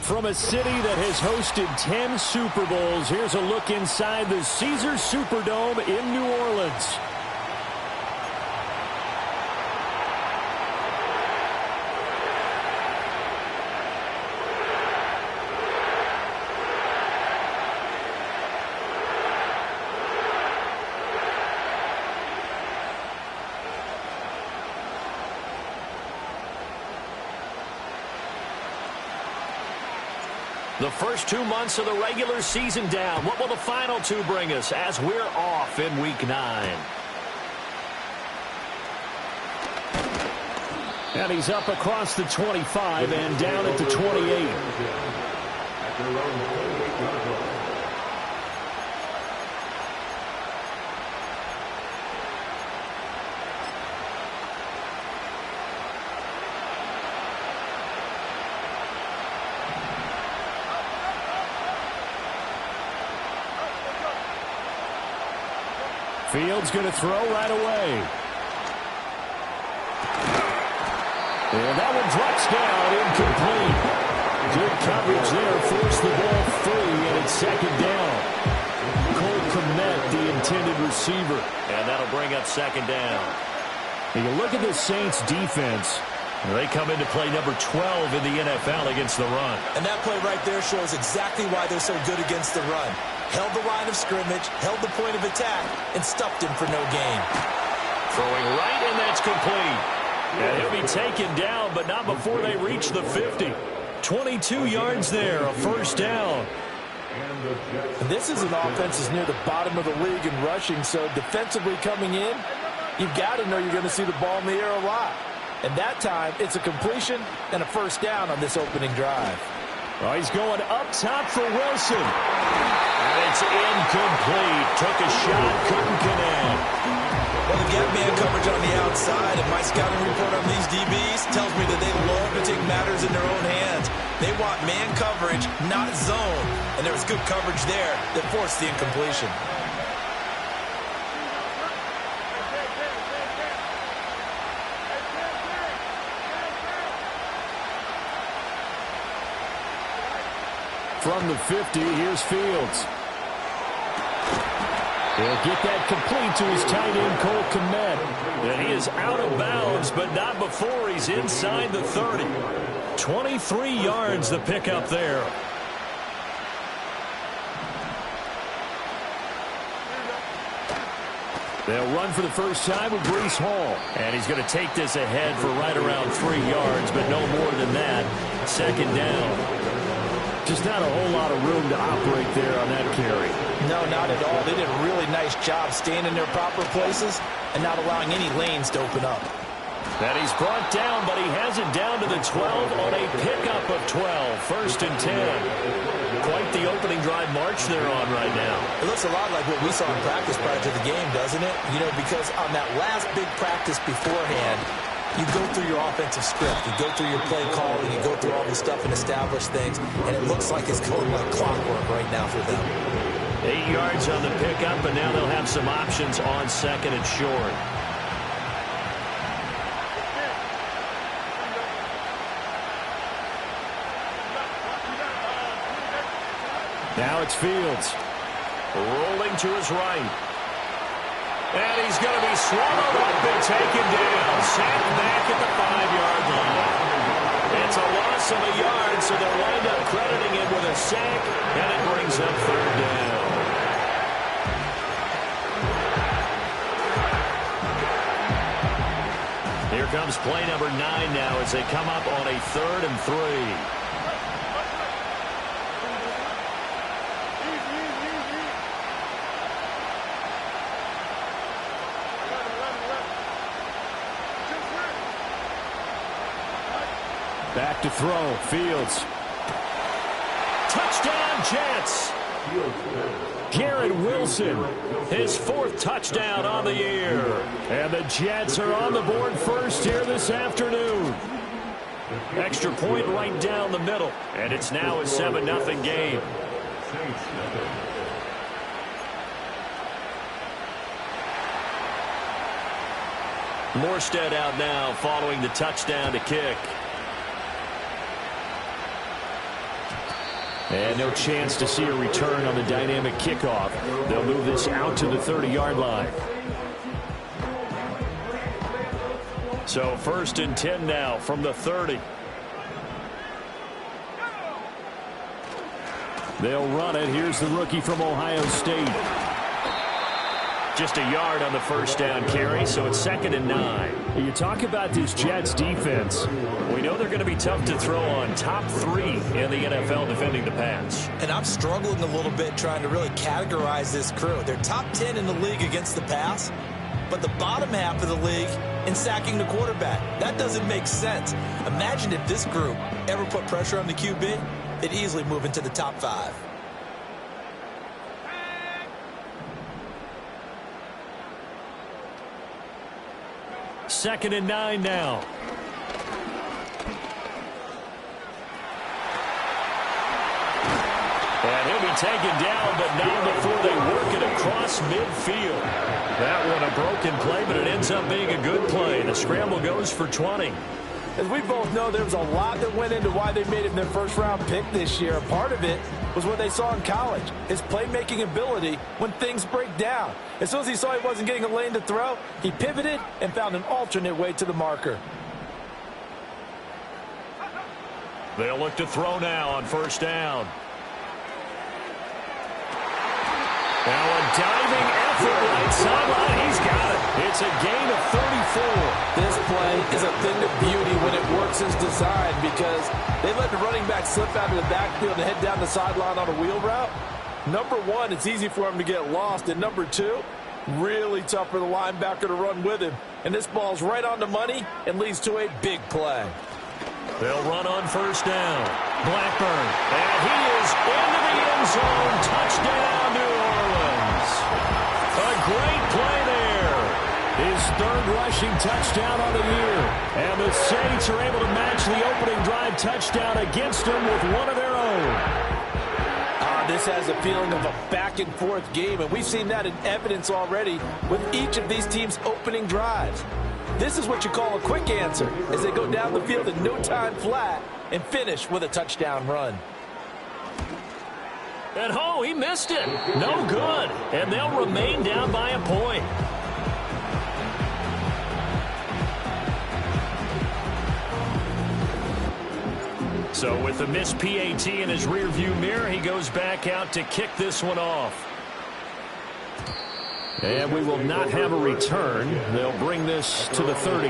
From a city that has hosted 10 Super Bowls, here's a look inside the Caesars Superdome in New Orleans. The first 2 months of the regular season down. What will the final 2 bring us as we're off in Week 9? And he's up across the 25 and down at the 28. Fields going to throw right away. And that one drops down, incomplete. Good coverage there, forced the ball free, and it's second down. Cole Kmet, the intended receiver. And that'll bring up second down. You look at the Saints defense. They come into play number 12 in the NFL against the run. And that play right there shows exactly why they're so good against the run. Held the line of scrimmage, held the point of attack, and stuffed him for no gain. Throwing right, and that's complete. And he'll be taken down, but not before they reach the 50. 22 yards there, a first down. And this is an offense that's near the bottom of the league in rushing, so defensively coming in, you've got to know you're going to see the ball in the air a lot. And that time, it's a completion and a first down on this opening drive. Oh, he's going up top for Wilson. And it's incomplete. Took a shot, couldn't connect. Well, to get man coverage on the outside, and my scouting report on these DBs tells me that they love to take matters in their own hands. They want man coverage, not zone. And there was good coverage there that forced the incompletion. From the 50, here's Fields. He'll get that complete to his tight end, Cole Kmet. And he is out of bounds, but not before he's inside the 30. 23 yards the pickup there. They'll run for the first time with Breece Hall. And he's going to take this ahead for right around 3 yards, but no more than that. Second down. Just not a whole lot of room to operate there on that carry. No, not at all. They did a really nice job staying in their proper places and not allowing any lanes to open up. That he's brought down, but he has it down to the 12 on a pickup of 12. First and 10. Quite the opening drive march they're on right now. It looks a lot like what we saw in practice prior to the game, doesn't it? You know, because on that last big practice beforehand, you go through your offensive script, you go through your play calling, you go through all this stuff and establish things, and it looks like it's going like clockwork right now for them. 8 yards on the pickup, and now they'll have some options on second and short. Now it's Fields. Rolling to his right. And he's going to be swallowed up and taken down. Sacked back at the 5-yard line. It's a loss of a yard, so they'll wind up crediting him with a sack, and it brings up third down. Here comes play number 9 now as they come up on a 3rd and 3. Back to throw. Fields. Touchdown, Jets. Garrett Wilson, his 4th touchdown on the year. And the Jets are on the board first here this afternoon. Extra point right down the middle. And it's now a 7-0 game. Morstead out now following the touchdown to kick. And no chance to see a return on the dynamic kickoff. They'll move this out to the 30-yard line. So 1st and 10 now from the 30. They'll run it. Here's the rookie from Ohio State. Just a yard on the first down carry, so it's 2nd and 9. You talk about this Jets defense. We know they're going to be tough to throw on. Top 3 in the NFL defending the pass. And I'm struggling a little bit trying to really categorize this crew. They're top 10 in the league against the pass, but the bottom half of the league in sacking the quarterback. That doesn't make sense. Imagine if this group ever put pressure on the QB, they'd easily move into the top 5. Second and 9 now. And he'll be taken down, but not before they work it across midfield. That one a broken play, but it ends up being a good play. The scramble goes for 20. As we both know, there was a lot that went into why they made him their first-round pick this year. Part of it was what they saw in college, his playmaking ability when things break down. As soon as he saw he wasn't getting a lane to throw, he pivoted and found an alternate way to the marker. They'll look to throw now on 1st down. Now a diving effort right sideline. He's got it. It's a gain of 34. This play is a thing of beauty when it works as designed because they let the running back slip out of the backfield and head down the sideline on a wheel route. Number 1, it's easy for him to get lost. And number 2, really tough for the linebacker to run with him. And this ball's right on the money and leads to a big play. They'll run on 1st down. Blackburn. And he is into the end zone. Touchdown, New Orleans. A great play there. His 3rd rushing touchdown on the year. And the Saints are able to match the opening drive touchdown against them with one of their own. This has a feeling of a back-and-forth game, and we've seen that in evidence already with each of these teams' opening drives. This is what you call a quick answer as they go down the field in no time flat and finish with a touchdown run. And he missed it. No good. And they'll remain down by a point. So with the missed PAT in his rearview mirror, he goes back out to kick this one off. And we will not have a return. They'll bring this to the 30.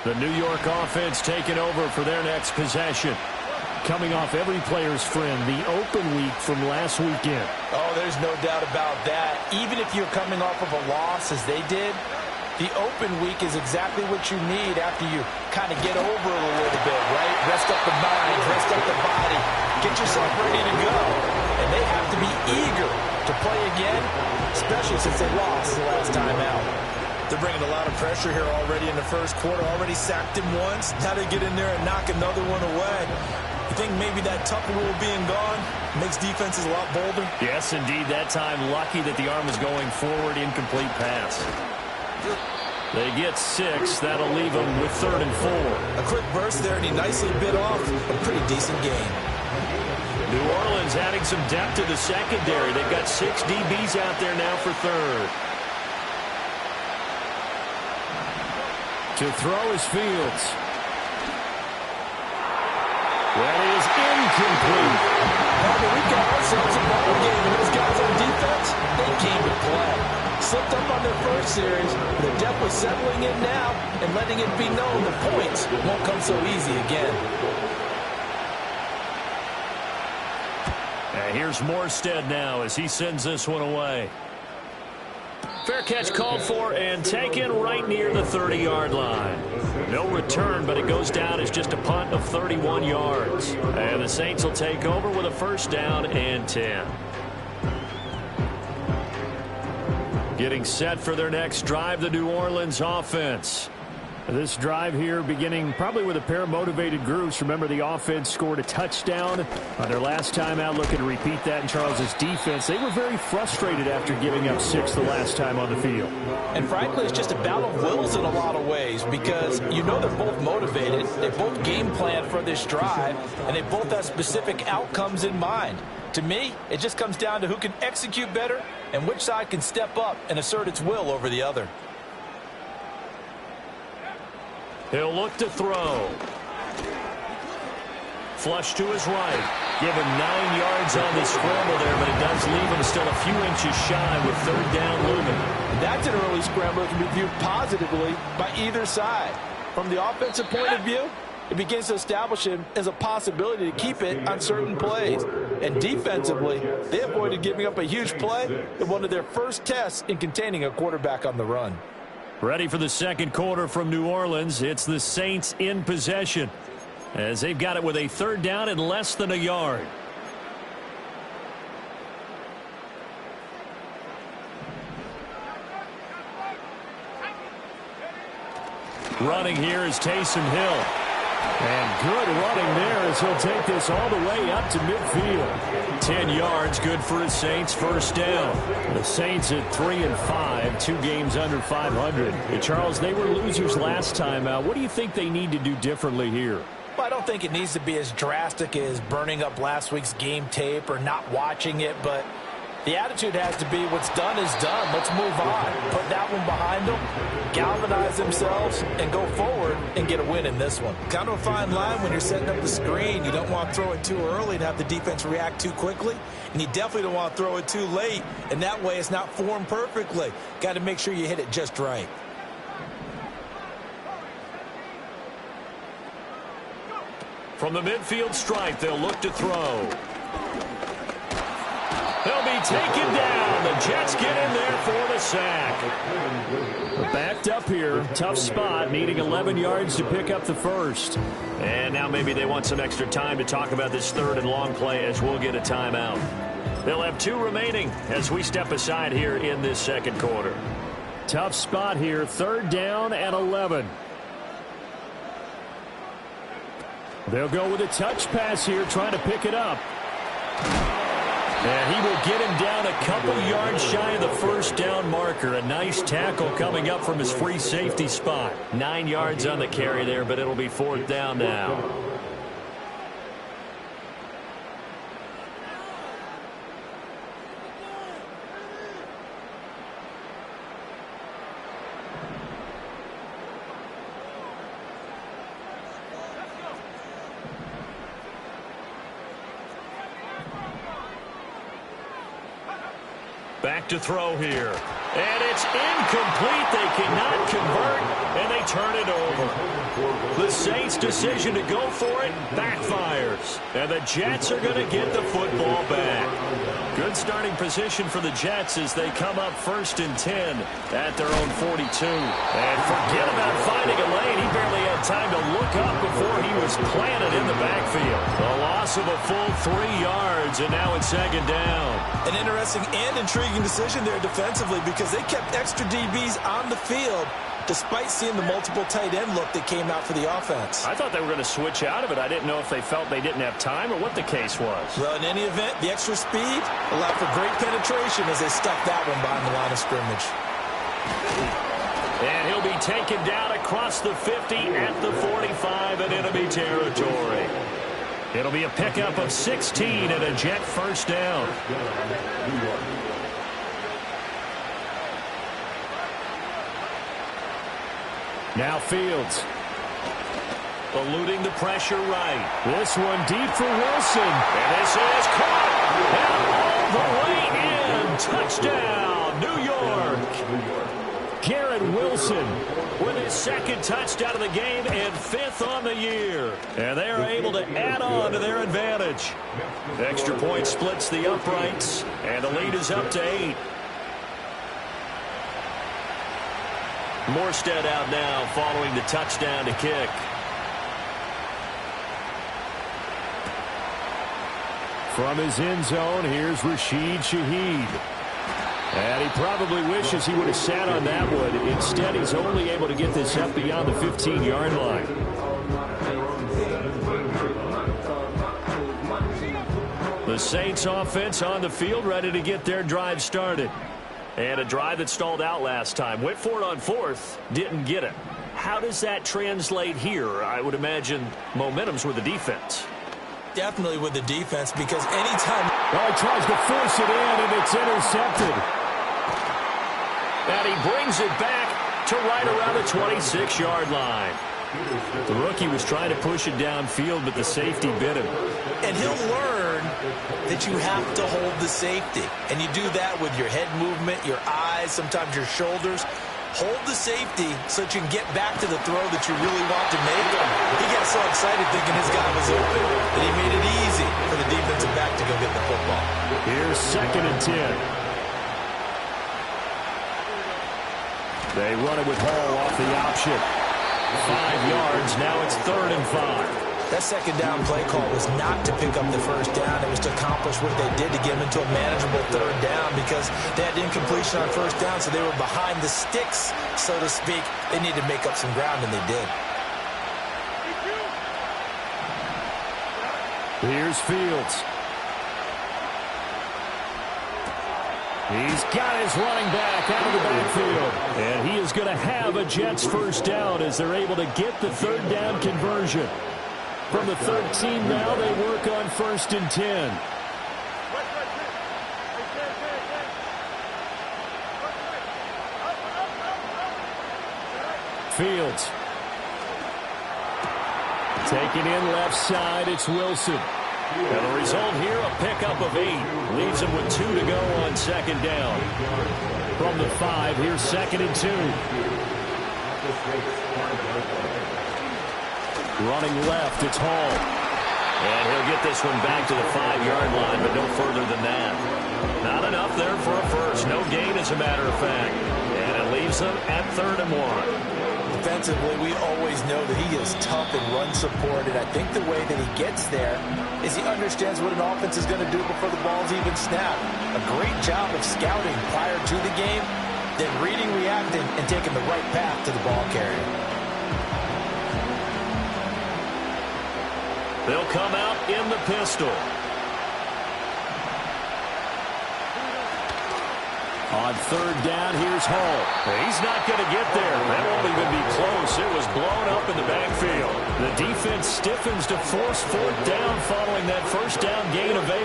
The New York offense taking over for their next possession. Coming off every player's friend, the open week from last weekend. Oh, there's no doubt about that. Even if you're coming off of a loss as they did, the open week is exactly what you need after you kind of get over it a little bit, right? Rest up the mind, rest up the body, get yourself ready to go. And they have to be eager to play again, especially since they lost the last time out. They're bringing a lot of pressure here already in the first quarter. Already sacked him once. Now they get in there and knock another one away. You think maybe that Tucker rule being gone makes defenses a lot bolder? Yes, indeed. That time, lucky that the arm was going forward, incomplete pass. They get 6. That'll leave them with 3rd and 4. A quick burst there, and he nicely bit off a pretty decent game. New Orleans adding some depth to the secondary. They've got 6 DBs out there now for 3rd. To throw is Fields. That is incomplete. We've got ourselves a ball game, and those guys on defense, they came to play. Slipped up on their first series. They're definitely settling in now and letting it be known the points won't come so easy again. And here's Morstead now as he sends this one away. Fair catch called for and taken right near the 30-yard line. No return, but it goes down as just a punt of 31 yards. And the Saints will take over with a 1st down and 10. Getting set for their next drive, the New Orleans offense. This drive here beginning probably with a pair of motivated groups. Remember, the offense scored a touchdown on their last time out, looking to repeat that in Charles's defense. They were very frustrated after giving up 6 the last time on the field. And frankly, it's just a battle of wills in a lot of ways because you know they're both motivated. They both game plan for this drive, and they both have specific outcomes in mind. To me, it just comes down to who can execute better and which side can step up and assert its will over the other. He'll look to throw. Flush to his right. Give him 9 yards on the scramble there, but it does leave him still a few inches shy with 3rd down looming. That's an early scramble that can be viewed positively by either side. From the offensive point of view, it begins to establish him as a possibility to keep it on certain plays. And defensively, they avoided giving up a huge play in one of their first tests in containing a quarterback on the run. Ready for the second quarter from New Orleans. It's the Saints in possession as they've got it with a 3rd down and less than a yard. Running here is Taysom Hill. And good running there as he'll take this all the way up to midfield. 10 yards, good for the Saints, 1st down. The Saints at 3-5, 2 games under 500. Hey, Charles, they were losers last time out. What do you think they need to do differently here? Well, I don't think it needs to be as drastic as burning up last week's game tape or not watching it, but the attitude has to be what's done is done. Let's move on. Put that one behind them, galvanize themselves, and go forward and get a win in this one. Kind of a fine line when you're setting up the screen. You don't want to throw it too early and have the defense react too quickly, and you definitely don't want to throw it too late, and that way it's not formed perfectly. Got to make sure you hit it just right. From the midfield stripe, they'll look to throw. They'll be taken down. The Jets get in there for the sack. Backed up here. Tough spot, needing 11 yards to pick up the first. And now maybe they want some extra time to talk about this 3rd and long play as we'll get a timeout. They'll have 2 remaining as we step aside here in this second quarter. Tough spot here. 3rd down and 11. They'll go with a touch pass here, trying to pick it up. And he will get him down a couple yards shy of the 1st down marker. A nice tackle coming up from his free safety spot. 9 yards on the carry there, but it'll be 4th down now. Back to throw here. And it's incomplete. They cannot convert, and they turn it over. The Saints' decision to go for it backfires. And the Jets are going to get the football back. Good starting position for the Jets as they come up 1st and 10 at their own 42. And forget about finding a lane. He barely had time to look up before he was planted in the backfield. A loss of a full 3 yards, and now it's 2nd down. An interesting and intriguing decision there defensively because they kept extra DBs on the field despite seeing the multiple tight end look that came out for the offense. I thought they were going to switch out of it. I didn't know if they felt they didn't have time or what the case was. Well, in any event, the extra speed allowed for great penetration as they stuffed that one behind the line of scrimmage. And he'll be taken down across the 50 at the 45 in enemy territory. It'll be a pickup of 16 and a Jet 1st down. Now Fields. Eluding the pressure right. This one deep for Wilson. And this is caught. And all the way in. Touchdown, New York. Garrett Wilson with his 2nd touchdown of the game and 5th on the year. And they are able to add on to their advantage. Extra point splits the uprights, and the lead is up to 8. Morstead out now following the touchdown to kick. From his end zone, here's Rashid Shaheed. And he probably wishes he would have sat on that one. Instead, he's only able to get this up beyond the 15-yard line. The Saints offense on the field, ready to get their drive started. And a drive that stalled out last time. Went for it on fourth, didn't get it. How does that translate here? I would imagine momentum's with the defense. Definitely with the defense, because anytime... Oh, he tries to force it in, and it's intercepted. And he brings it back to right around the 26-yard line. The rookie was trying to push it downfield, but the safety bit him. And he'll learn that you have to hold the safety. And you do that with your head movement, your eyes, sometimes your shoulders. Hold the safety so that you can get back to the throw that you really want to make. He got so excited thinking his guy was open that he made it easy for the defensive back to go get the football. Here's 2nd and 10. They run it with Hall off the option. 5 yards, now it's 3rd and 5. That second down play call was not to pick up the first down. It was to accomplish what they did to get them into a manageable 3rd down, because they had incompletion on first down, so they were behind the sticks, so to speak. They needed to make up some ground, and they did. Here's Fields. He's got his running back out of the backfield. And he is going to have a Jets first down as they're able to get the 3rd down conversion. From the 13 now, they work on 1st and 10. Fields. Taking in left side, it's Wilson. And the result here, a pickup of 8. Leaves him with 2 to go on 2nd down. From the 5, here's 2nd and 2. Running left, it's Hall. And he'll get this one back to the 5-yard line, but no further than that. Not enough there for a first. No gain, as a matter of fact. And it leaves them at 3rd and 1. Defensively, we always know that he is tough and run support, and I think the way that he gets there is he understands what an offense is going to do before the ball's even snapped. A great job of scouting prior to the game, then reading, reacting, and taking the right path to the ball carrier. They'll come out in the pistol. On 3rd down, here's Hall. He's not going to get there. That won't even be close. It was blown up in the backfield. The defense stiffens to force 4th down following that first down gain of 8.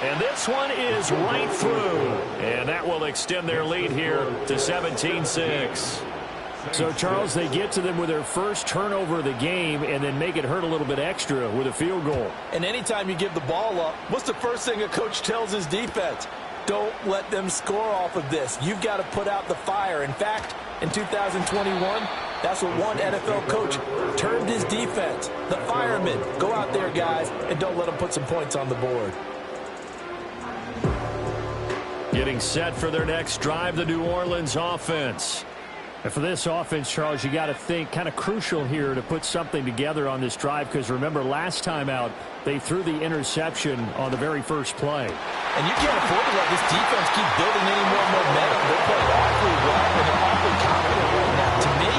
And this one is right through. And that will extend their lead here to 17-6. So, Charles, they get to them with their first turnover of the game and then make it hurt a little bit extra with a field goal. And anytime you give the ball up, what's the first thing a coach tells his defense? Don't let them score off of this. You've got to put out the fire. In fact, in 2021, that's what one NFL coach termed his defense. The firemen. Go out there, guys, and don't let them put some points on the board. Getting set for their next drive, the New Orleans offense. And for this offense, Charles, you got to think kind of crucial here to put something together on this drive, because remember last time out they threw the interception on the very first play. And you can't afford to let this defense keep building any more momentum. They're playing awfully well, and they're awfully confident right now. To me,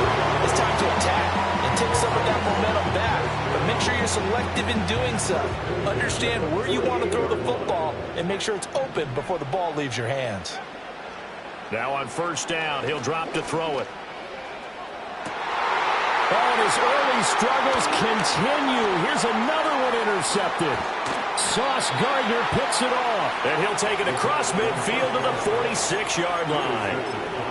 it's time to attack and take some of that momentum back. But make sure you're selective in doing so. Understand where you want to throw the football and make sure it's open before the ball leaves your hands. Now on 1st down, he'll drop to throw it. Oh, and his early struggles continue. Here's another one intercepted. Sauce Gardner picks it off. And he'll take it across midfield to the 46-yard line.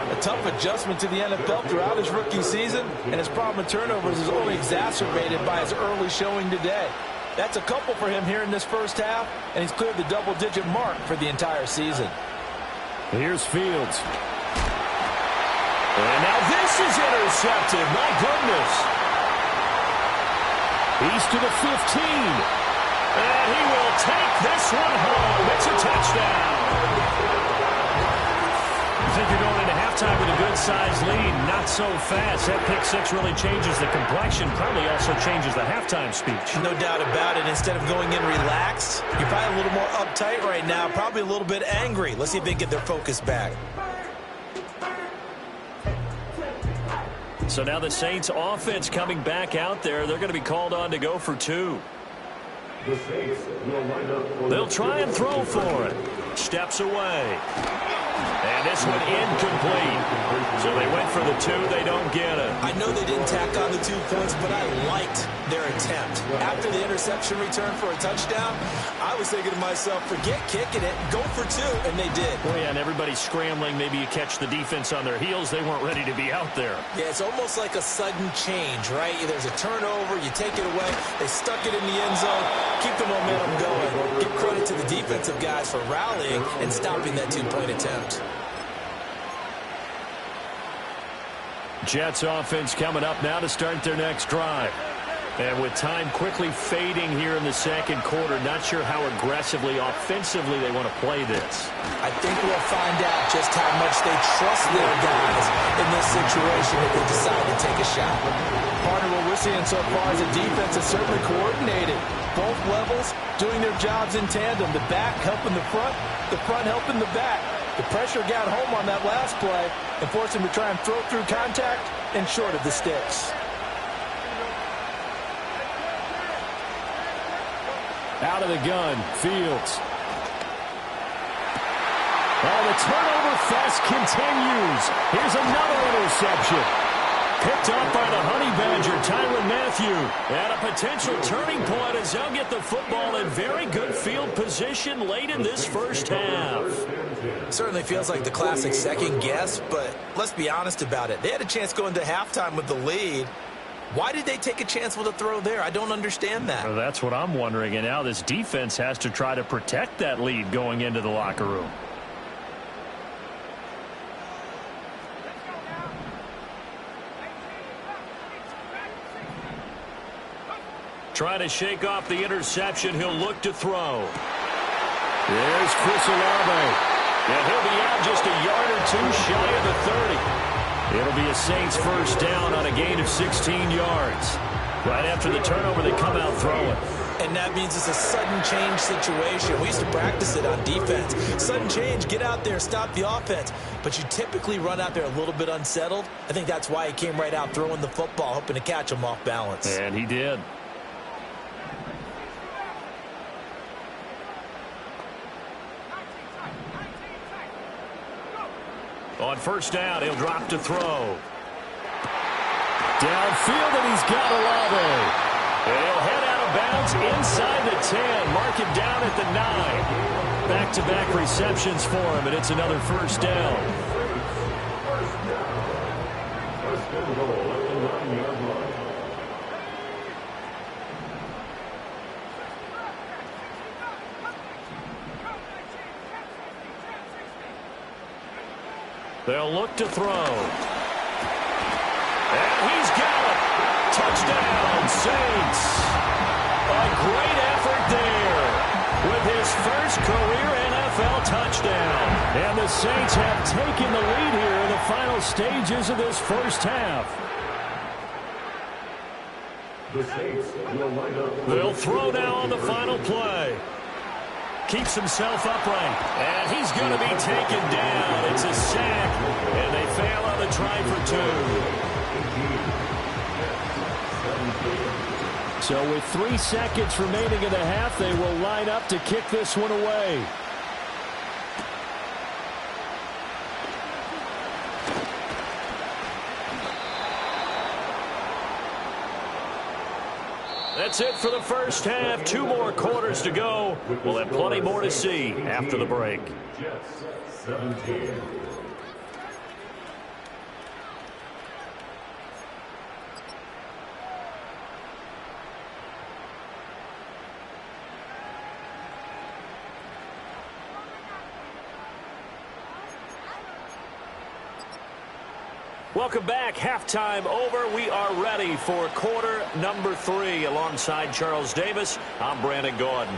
A tough adjustment to the NFL throughout his rookie season, and his problem with turnovers is only exacerbated by his early showing today. That's a couple for him here in this first half, and he's cleared the double-digit mark for the entire season. Here's Fields. And now this is intercepted. My goodness. He's to the 15. And he will take this one home. It's a touchdown. You think you're going into halftime? halftime with a good-sized lead. Not so fast. That pick six really changes the complexion. Probably also changes the halftime speech. No doubt about it. Instead of going in relaxed, you're probably a little more uptight right now. Probably a little bit angry. Let's see if they get their focus back. So now the Saints offense coming back out there. They're going to be called on to go for two. They'll try and throw for it. Steps away. And this one incomplete. So they went for the two. They don't get it. I know they didn't tack on the 2 points, but I liked their attempt. After the interception return for a touchdown, I was thinking to myself, forget kicking it, go for two, and they did. Oh, yeah, and everybody's scrambling. Maybe you catch the defense on their heels. They weren't ready to be out there. Yeah, it's almost like a sudden change, right? There's a turnover, you take it away, they stuck it in the end zone, keep the momentum going. Give credit to the defensive guys for rallying and stopping that 2-point attempt. Jets offense coming up now to start their next drive. And with time quickly fading here in the second quarter, not sure how aggressively, offensively they want to play this. I think we'll find out just how much they trust their guys in this situation if they decide to take a shot. Partner, what we're seeing so far is the defense is certainly coordinated. Both levels doing their jobs in tandem. The back helping the front helping the back. The pressure got home on that last play and forced him to try and throw through contact and short of the sticks. Out of the gun, Fields. Oh, the turnover fest continues. Here's another interception. Picked off by the Honey Badger, Tyrann Mathieu. And a potential turning point as they'll get the football in very good field position late in this first half. Certainly feels like the classic second guess, but let's be honest about it. They had a chance going to halftime with the lead. Why did they take a chance with a throw there? I don't understand that. Well, that's what I'm wondering. And now this defense has to try to protect that lead going into the locker room. Trying to shake off the interception. He'll look to throw. There's Chris Olave. And he'll be out just a yard or two shy of the 30. It'll be a Saints first down on a gain of 16 yards. Right after the turnover, they come out throwing. And that means it's a sudden change situation. We used to practice it on defense. Sudden change, get out there, stop the offense. But you typically run out there a little bit unsettled. I think that's why he came right out throwing the football, hoping to catch him off balance. And he did. On first down, he'll drop to throw. Downfield, and he's got Olave. And he'll head out of bounds inside the 10. Mark him down at the 9. Back-to-back receptions for him, and it's another first down. They'll look to throw. And he's got it. Touchdown, Saints. A great effort there with his first career NFL touchdown. And the Saints have taken the lead here in the final stages of this first half. They'll throw now on the final play. Keeps himself upright, and he's going to be taken down. It's a sack, and they fail on the try for two. So with 3 seconds remaining in the half, they will line up to kick this one away. That's it for the first half. 2 more quarters to go. We'll have plenty more to see after the break. Jets 17. Welcome back. Halftime over. We are ready for quarter number 3. Alongside Charles Davis, I'm Brandon Gordon.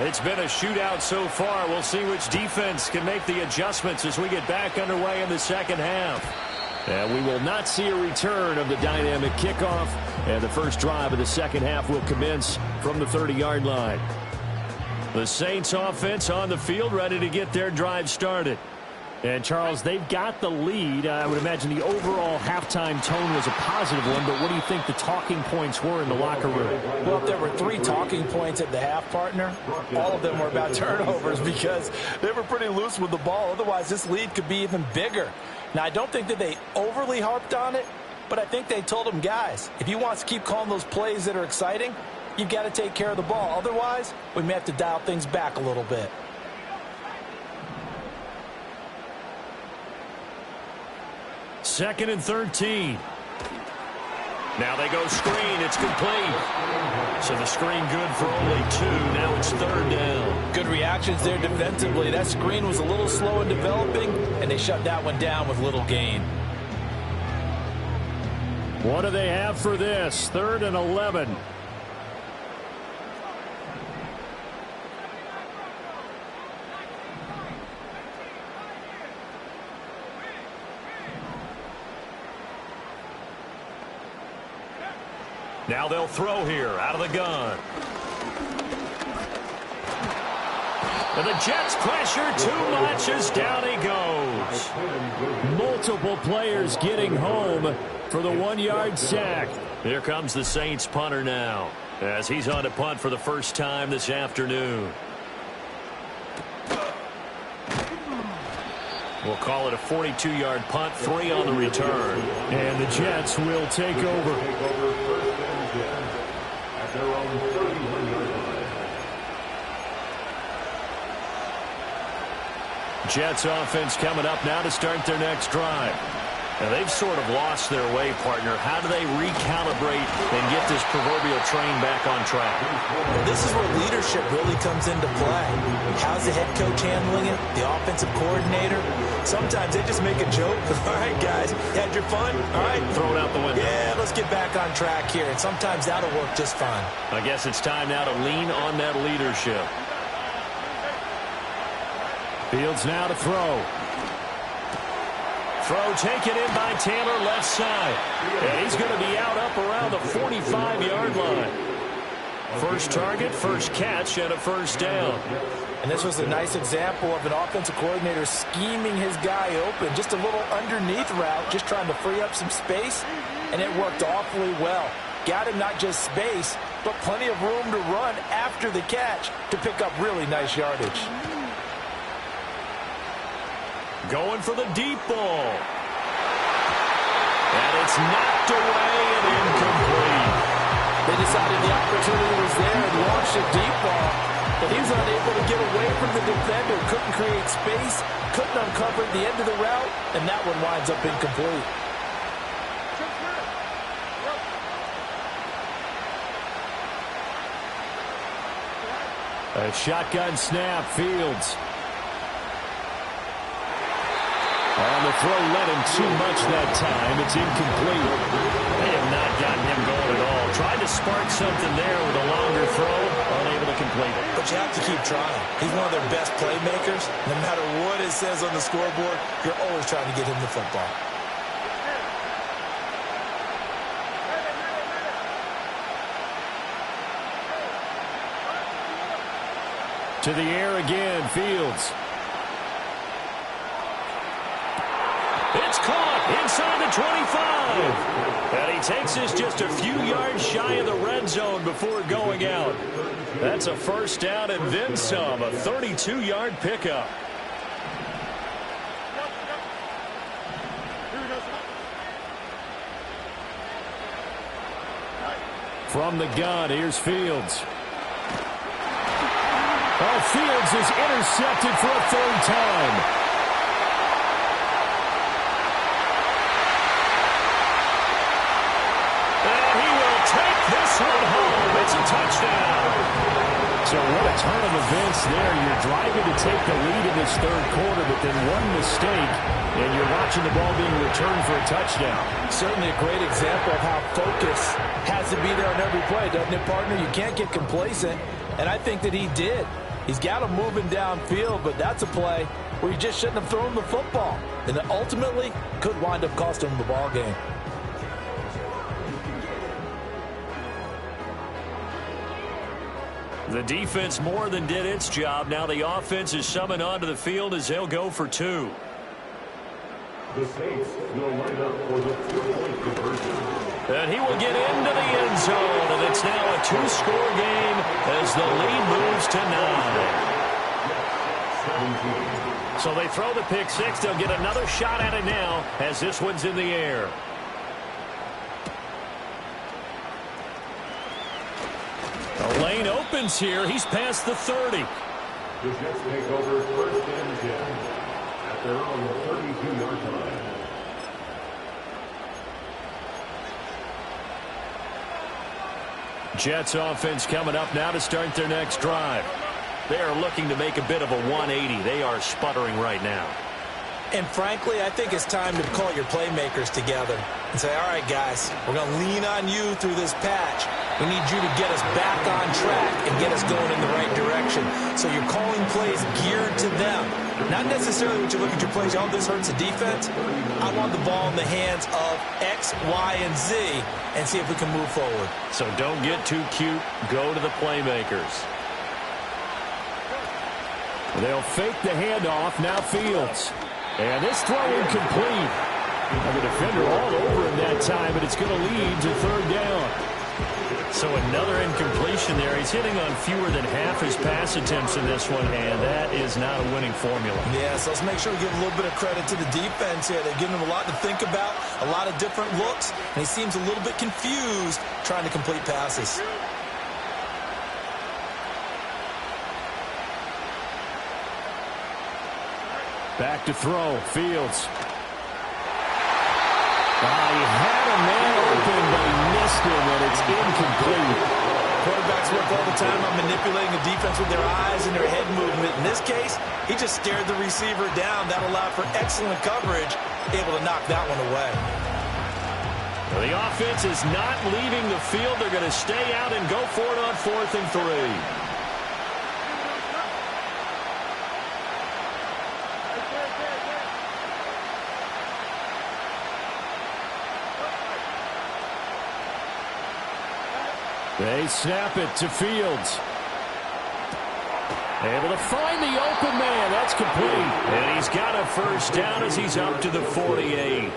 It's been a shootout so far. We'll see which defense can make the adjustments as we get back underway in the second half. And we will not see a return of the dynamic kickoff. And the first drive of the second half will commence from the 30-yard line. The Saints offense on the field, ready to get their drive started. And, Charles, they've got the lead. I would imagine the overall halftime tone was a positive one, but what do you think the talking points were in the locker room? Well, if there were 3 talking points at the half, partner, all of them were about turnovers because they were pretty loose with the ball. Otherwise, this lead could be even bigger. Now, I don't think that they overly harped on it, but I think they told them, guys, if you want to keep calling those plays that are exciting, you've got to take care of the ball. Otherwise, we may have to dial things back a little bit. Second and 13. Now they go screen. It's complete. So the screen good for only 2. Now it's third down. Good reactions there defensively. That screen was a little slow in developing, and they shut that one down with little gain. What do they have for this? 3rd and 11. Now they'll throw here out of the gun. And the Jets pressure too much as down he goes. Multiple players getting home for the 1-yard sack. Here comes the Saints punter now as he's on to punt for the first time this afternoon. We'll call it a 42-yard punt, 3 on the return. And the Jets will take over. Jets offense coming up now to start their next drive. Now they've sort of lost their way, partner. How do they recalibrate and get this proverbial train back on track? Well, this is where leadership really comes into play. How's the head coach handling it? The offensive coordinator? Sometimes they just make a joke. All right, guys, had your fun? All right. Throw it out the window. Yeah, let's get back on track here. And sometimes that'll work just fine. I guess it's time now to lean on that leadership. Fields now to throw. Throw taken in by Taylor left side. And he's going to be out up around the 45-yard line. First target, first catch, and a first down. And this was a nice example of an offensive coordinator scheming his guy open. Just a little underneath route, just trying to free up some space, and it worked awfully well. Got him not just space, but plenty of room to run after the catch to pick up really nice yardage. Going for the deep ball. And it's knocked away and incomplete. They decided the opportunity was there and launched a deep ball, but he was unable to get away from the defender. Couldn't create space, couldn't uncover the end of the route, and that one winds up incomplete. A shotgun snap, Fields. On the throw, led him too much that time. It's incomplete. They have not gotten him going at all. Tried to spark something there with a longer throw, unable to complete it. But you have to keep trying. He's one of their best playmakers. No matter what it says on the scoreboard, you're always trying to get him the football. To the air again, Fields. It's caught inside the 25. And he takes this just a few yards shy of the red zone before going out. That's a first down and then some, a 32-yard pickup. From the gun, here's Fields. Oh, Fields is intercepted for a 3rd time. This one home. It's a touchdown. So what a turn of events there. You're driving to take the lead in this 3rd quarter, but then one mistake, and you're watching the ball being returned for a touchdown. Certainly a great example of how focus has to be there on every play, doesn't it, partner? You can't get complacent. And I think that he did. He's got him moving downfield, but that's a play where you just shouldn't have thrown the football. And it ultimately could wind up costing him the ball game. The defense more than did its job. Now the offense is summoned onto the field as they'll go for 2. The Saints will line up for the 2-point conversion. And he will get into the end zone, and it's now a 2-score game as the lead moves to 9. So they throw the pick 6. They'll get another shot at it now as this one's in the air. The lane opens here. He's past the 30. The Jets take over 1st and 10 at their own 32-yard line. Jets offense coming up now to start their next drive. They are looking to make a bit of a 180. They are sputtering right now. And frankly, I think it's time to call your playmakers together and say, all right, guys, we're going to lean on you through this patch. We need you to get us back on track and get us going in the right direction. So you're calling plays geared to them. Not necessarily what you look at your plays, oh, this hurts the defense. I want the ball in the hands of X, Y, and Z and see if we can move forward. So don't get too cute. Go to the playmakers. They'll fake the handoff. Now Fields. And this throw incomplete. And the defender all over him that time, but it's going to lead to 3rd down. So another incompletion there. He's hitting on fewer than half his pass attempts in this one, and that is not a winning formula. Yeah, so let's make sure we give a little bit of credit to the defense here. They're giving him a lot to think about, a lot of different looks, and he seems a little bit confused trying to complete passes. Back to throw. Fields. He had a man open, but he missed him, and it's incomplete. Quarterbacks work all the time on manipulating the defense with their eyes and their head movement. In this case, he just stared the receiver down. That allowed for excellent coverage, able to knock that one away. Well, the offense is not leaving the field. They're going to stay out and go for it on 4th and 3. They snap it to Fields. Able to find the open man. That's complete. And he's got a 1st down as he's up to the 48.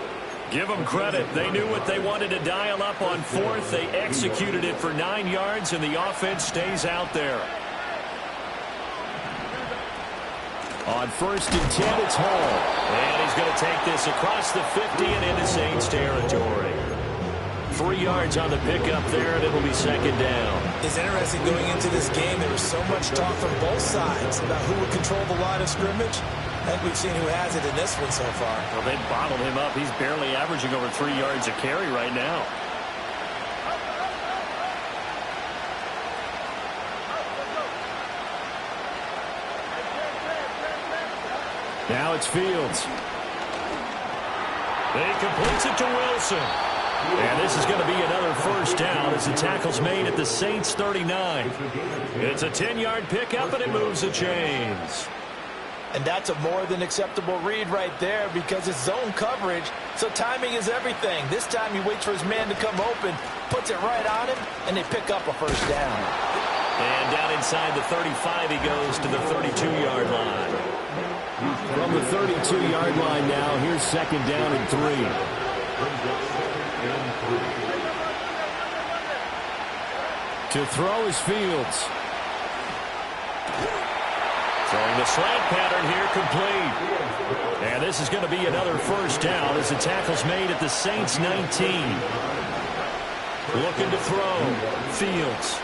Give them credit. They knew what they wanted to dial up on 4th. They executed it for 9 yards, and the offense stays out there. On 1st and 10, it's Hall. And he's going to take this across the 50 and into Saints territory. 3 yards on the pickup there, and it'll be 2nd down. It's interesting going into this game. There was so much talk from both sides about who would control the line of scrimmage. I think we've seen who has it in this one so far. Well, they bottled him up. He's barely averaging over 3 yards a carry right now. Now it's Fields. He completes it to Wilson. And this is going to be another 1st down as the tackle's made at the Saints 39. It's a 10-yard pickup, and it moves the chains. And that's a more than acceptable read right there because it's zone coverage, so timing is everything. This time he waits for his man to come open, puts it right on him, and they pick up a 1st down. And down inside the 35 he goes to the 32-yard line. From the 32-yard line now, here's 2nd down and 3. To throw is Fields. Throwing the slant pattern here complete. And this is going to be another 1st down as the tackle's made at the Saints 19. Looking to throw. Fields.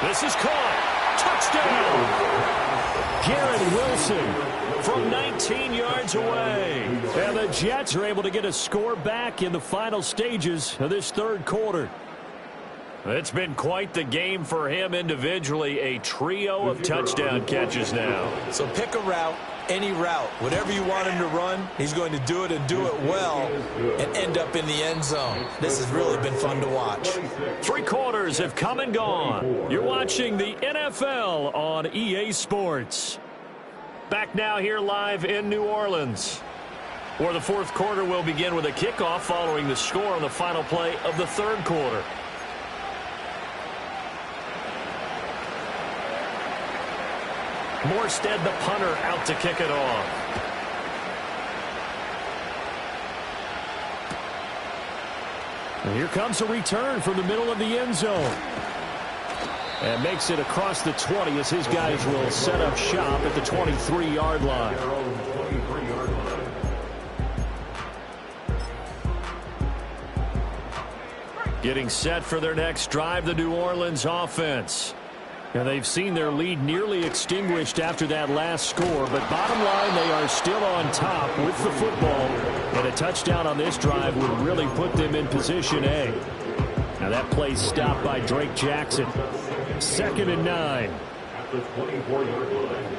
This is caught. Touchdown. Garrett Wilson from 19 yards away. And the Jets are able to get a score back in the final stages of this 3rd quarter. It's been quite the game for him individually. A trio of touchdown catches now. So pick a route, any route. Whatever you want him to run, he's going to do it and do it well and end up in the end zone. This has really been fun to watch. 3 quarters have come and gone. You're watching the NFL on EA Sports. Back now here live in New Orleans, where the 4th quarter will begin with a kickoff following the score on the final play of the 3rd quarter. Morstead, the punter, out to kick it off. And here comes a return from the middle of the end zone. And makes it across the 20 as his guys will set up shop at the 23-yard line. Getting set for their next drive, the New Orleans offense. And they've seen their lead nearly extinguished after that last score. But bottom line, they are still on top with the football. And a touchdown on this drive would really put them in position A. Now that play stopped by Drake Jackson. 2nd and 9. At the 24-yard line.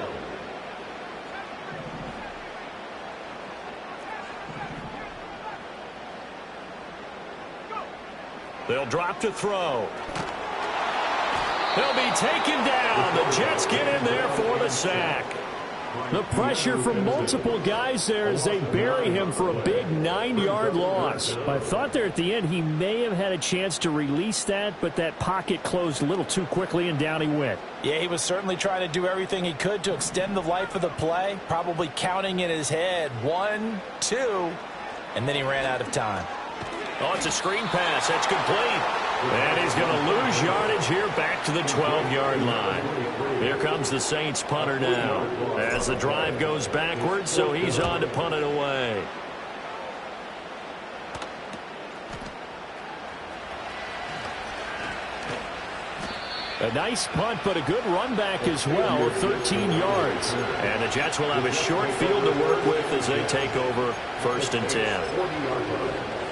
They'll drop to throw. They'll be taken down. The Jets get in there for the sack. The pressure from multiple guys there as they bury him for a big 9-yard loss. I thought there at the end he may have had a chance to release that, but that pocket closed a little too quickly and down he went. Yeah, he was certainly trying to do everything he could to extend the life of the play, probably counting in his head 1, 2, and then he ran out of time. Oh, it's a screen pass. That's complete. And he's going to lose yardage here back to the 12-yard line. Here comes the Saints punter now as the drive goes backwards, so he's on to punt it away. A nice punt, but a good run back as well, 13 yards. And the Jets will have a short field to work with as they take over 1st and 10.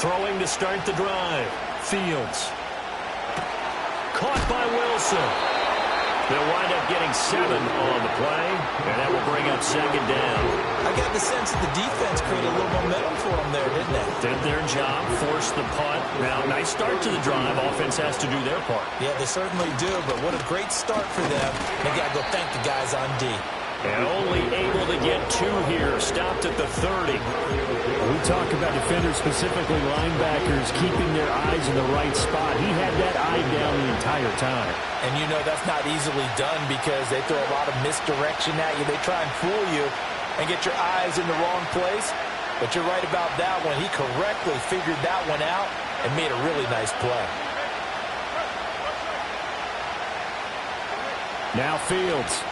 Throwing to start the drive. Fields. Caught by Wilson. They'll wind up getting 7 on the play, and that will bring up 2nd down. I got the sense that the defense created a little momentum for them there, didn't they? Did their job, forced the punt. Now, nice start to the drive. Offense has to do their part. Yeah, they certainly do, but what a great start for them. They got to go thank the guys on D. And only able to get 2 here. Stopped at the 30. We talk about defenders, specifically linebackers, keeping their eyes in the right spot. He had that eye down the entire time. And you know that's not easily done because they throw a lot of misdirection at you. They try and fool you and get your eyes in the wrong place. But you're right about that one. He correctly figured that one out and made a really nice play. Now Fields.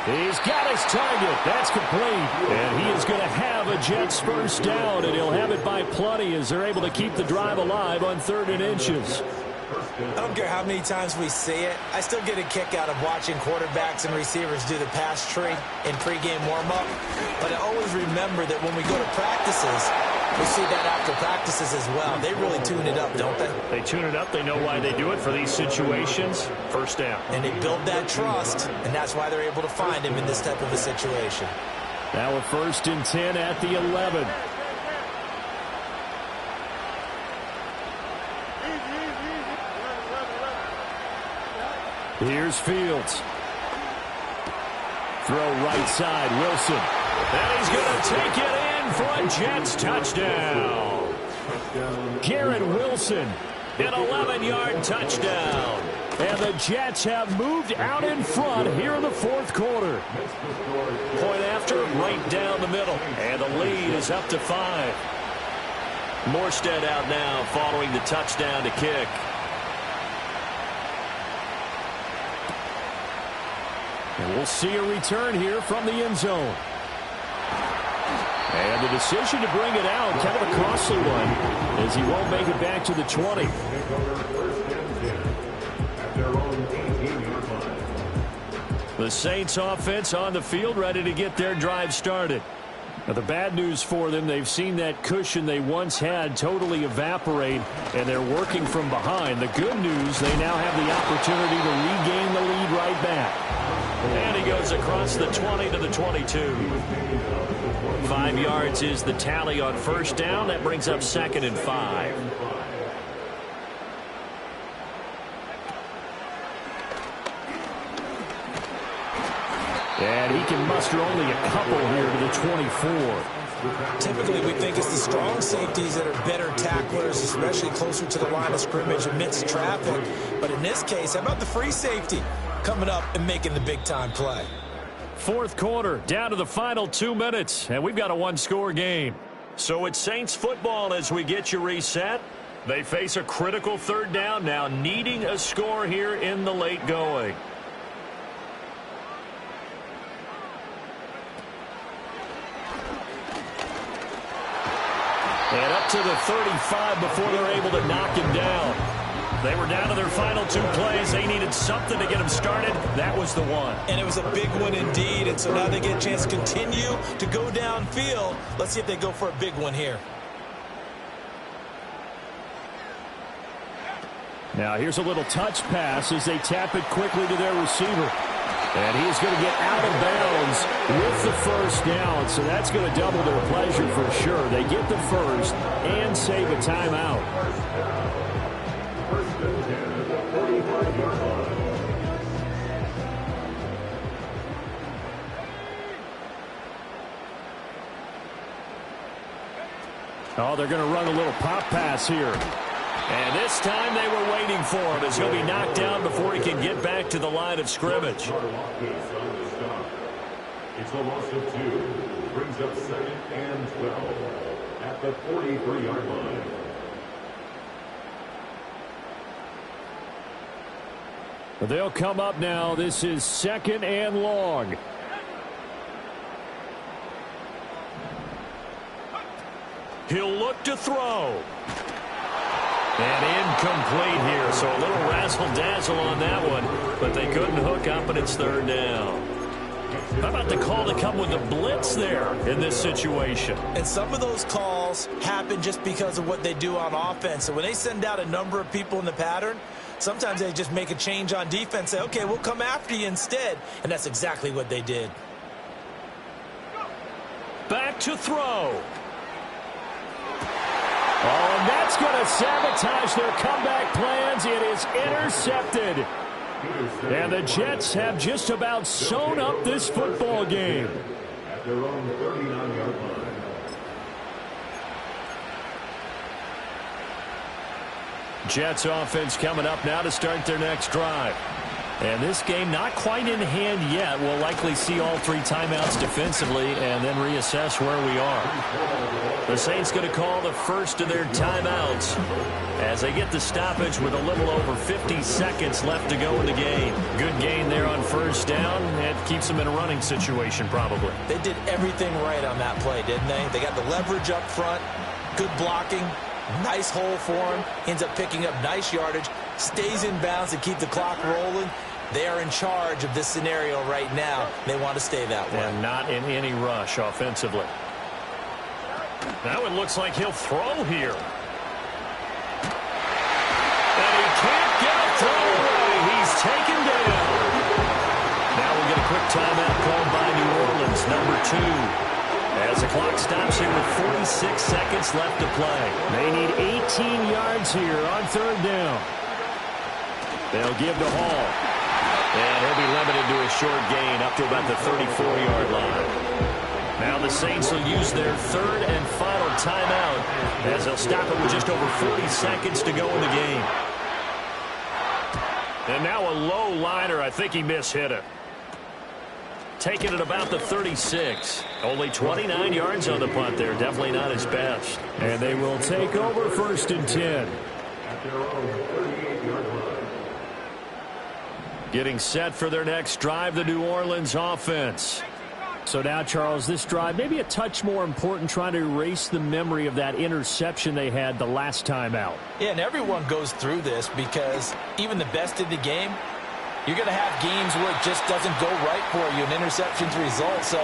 He's got his target. That's complete. And he is going to have a Jets first down, and he'll have it by plenty as they're able to keep the drive alive on 3rd and inches. I don't care how many times we see it. I still get a kick out of watching quarterbacks and receivers do the pass tree in pregame warm-up. But I always remember that when we go to practices, we see that after practices as well. They really tune it up, don't they? They tune it up. They know why they do it for these situations. First down. And they build that trust, and that's why they're able to find him in this type of a situation. Now a 1st and 10 at the 11. Here's Fields. Throw right side, Wilson. And he's going to take it in for a Jets touchdown. Garrett Wilson. An 11-yard touchdown. And the Jets have moved out in front here in the 4th quarter. Point after, right down the middle. And the lead is up to 5. Morstead out now following the touchdown to kick. And we'll see a return here from the end zone. And the decision to bring it out, kind of a costly one, as he won't make it back to the 20. The Saints offense on the field, ready to get their drive started. Now, the bad news for them, they've seen that cushion they once had totally evaporate, and they're working from behind. The good news, they now have the opportunity to regain the lead right back. And he goes across the 20 to the 22. 5 yards is the tally on first down. That brings up 2nd and 5. And he can muster only a couple here to the 24. Typically, we think it's the strong safeties that are better tacklers, especially closer to the line of scrimmage amidst traffic. But in this case, how about the free safety coming up and making the big-time play? Fourth quarter, down to the final 2 minutes, and we've got a one-score game. So it's Saints football as we get you reset. They face a critical third down now, needing a score here in the late going. And up to the 35 before they're able to knock him down. They were down to their final 2 plays. They needed something to get them started. That was the one. And it was a big one indeed. And so now they get a chance to continue to go downfield. Let's see if they go for a big one here. Now here's a little touch pass as they tap it quickly to their receiver. And he's going to get out of bounds with the first down. So that's going to double their pleasure for sure. They get the first and save a timeout. Oh, they're going to run a little pop pass here. And this time they were waiting for him as he'll be knocked down before he can get back to the line of scrimmage. It's a loss of 2. Brings up 2nd and 12 at the 43-yard line. They'll come up now. This is 2nd and long. He'll look to throw. And incomplete here, so a little razzle-dazzle on that one, but they couldn't hook up, and it's 3rd down. How about the call to come with the blitz there in this situation? And some of those calls happen just because of what they do on offense. So when they send out a number of people in the pattern, sometimes they just make a change on defense, say, okay, we'll come after you instead, and that's exactly what they did. Back to throw. Oh, and that's going to sabotage their comeback plans. It is intercepted. And the Jets have just about sewn up this football game. At their own 39-yard line. Jets offense coming up now to start their next drive. And this game not quite in hand yet. We'll likely see all 3 timeouts defensively and then reassess where we are. The Saints going to call the first of their timeouts as they get the stoppage with a little over 50 seconds left to go in the game. Good gain there on first down. It keeps them in a running situation probably. They did everything right on that play, didn't they? They got the leverage up front, good blocking, nice hole for him, ends up picking up nice yardage, stays in bounds to keep the clock rolling. They are in charge of this scenario right now. They want to stay that way. And not in any rush offensively. Now it looks like he'll throw here. And he can't get a throw away. He's taken down. Now we'll get a quick timeout called by New Orleans, number 2. As the clock stops here with 46 seconds left to play. They need 18 yards here on 3rd down. They'll give to Hall. And he'll be limited to a short gain up to about the 34-yard line. Now the Saints will use their 3rd and final timeout as they'll stop it with just over 40 seconds to go in the game. And now a low liner. I think he mishit it. Taking it about the 36. Only 29 yards on the punt there. Definitely not his best. And they will take over 1st and 10. At their own 38-yard line. Getting set for their next drive, the New Orleans offense. So now, Charles, this drive maybe a touch more important, trying to erase the memory of that interception they had the last time out. Yeah, and everyone goes through this because even the best in the game, you're going to have games where it just doesn't go right for you, and interceptions result. So,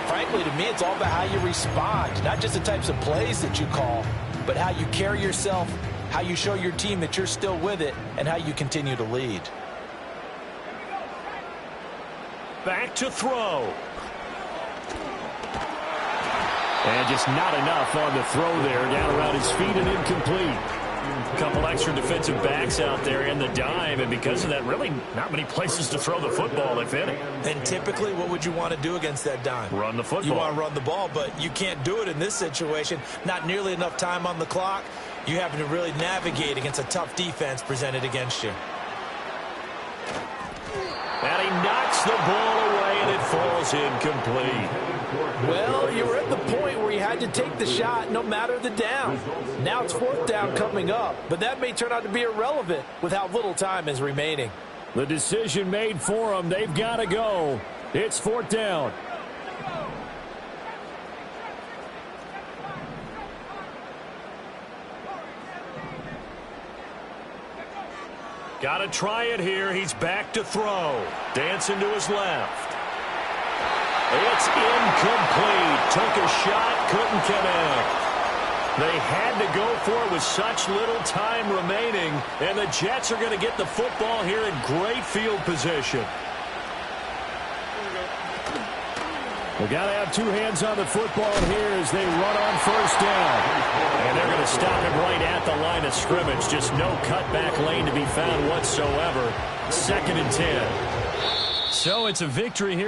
frankly, to me, it's all about how you respond, not just the types of plays that you call, but how you carry yourself, how you show your team that you're still with it, and how you continue to lead. Back to throw. And just not enough on the throw there. Down around his feet and incomplete. A couple extra defensive backs out there in the dime, and because of that, really not many places to throw the football, if any. And typically, what would you want to do against that dime? Run the football. You want to run the ball, but you can't do it in this situation. Not nearly enough time on the clock. You having to really navigate against a tough defense presented against you. And he knocks the ball away, and it falls incomplete. Well, you were at the point where you had to take the shot no matter the down. Now it's fourth down coming up, but that may turn out to be irrelevant with how little time is remaining. The decision made for them. They've got to go. It's fourth down. Got to try it here. He's back to throw. Dancing to his left. It's incomplete. Took a shot, couldn't connect. They had to go for it with such little time remaining, and the Jets are going to get the football here in great field position. They've got to have two hands on the football here as they run on first down. And they're going to stop him right at the line of scrimmage. Just no cutback lane to be found whatsoever. 2nd and 10. So it's a victory here.